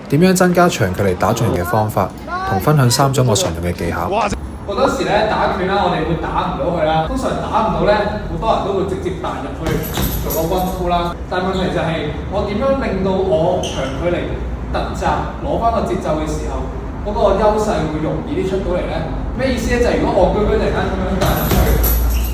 點樣增加長距離打中人嘅方法，同分享3種我常用嘅技巧。好多時咧打拳啦，我哋會打唔到佢啦。通常打唔到咧，好多人都會直接彈入去做個 one two 啦。但問題就係我點樣令到我長距離突襲攞翻個節奏嘅時候，嗰個優勢會容易啲出到嚟咧？咩意思咧？就係如果我居居突然間咁樣彈入去，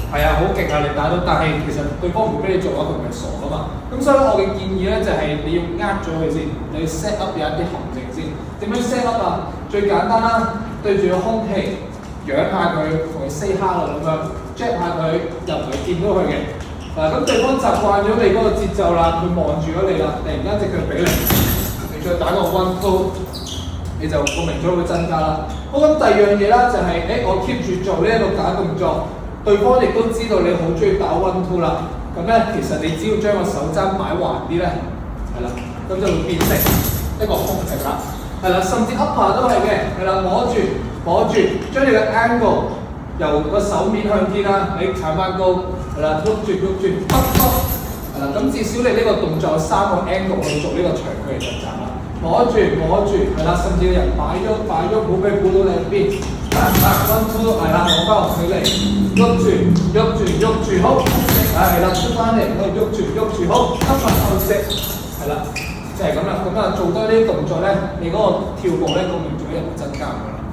係啊，好勁啊！你打到，但係其實對方唔會俾你做啊，佢唔係傻噶嘛。咁所以我嘅建議咧就係你要呃咗佢先，你要 set up 有一啲陷阱先。點樣 set up 啊？最簡單啦，對住個空氣。養下佢，同佢 say hello 咁樣 ，jab 下佢，又唔係見到佢嘅。咁對方習慣咗你嗰個節奏啦，佢望住咗你啦，突然間隻腳俾你再打個 one two， 你就個命中率會增加啦。好，咁第二樣嘢啦，就係、我 keep 住做呢一個假動作，對方亦都知道你好中意打 one two 啦。咁咧，其實你只要將個手踭擺橫啲咧，係啦，咁就會變成一個空直啦。係啦，甚至 upper 都係嘅，係啦，摸住，將你嘅 angle 由個手面向天啦，你踩翻高，係啦，喐住，係啦，咁至少你呢個動作有3個 angle 去做呢個長距離突襲啦。摸住，係啦，甚至個人擺喐，唔好俾佢估到你喺邊。one two 係啦，攞翻個距離，喐住，好，係啦，出翻嚟，喐住，好，upper後食，係啦。就係咁啦，咁做多呢啲動作咧，你嗰個跳步咧，個命中率會增加㗎啦。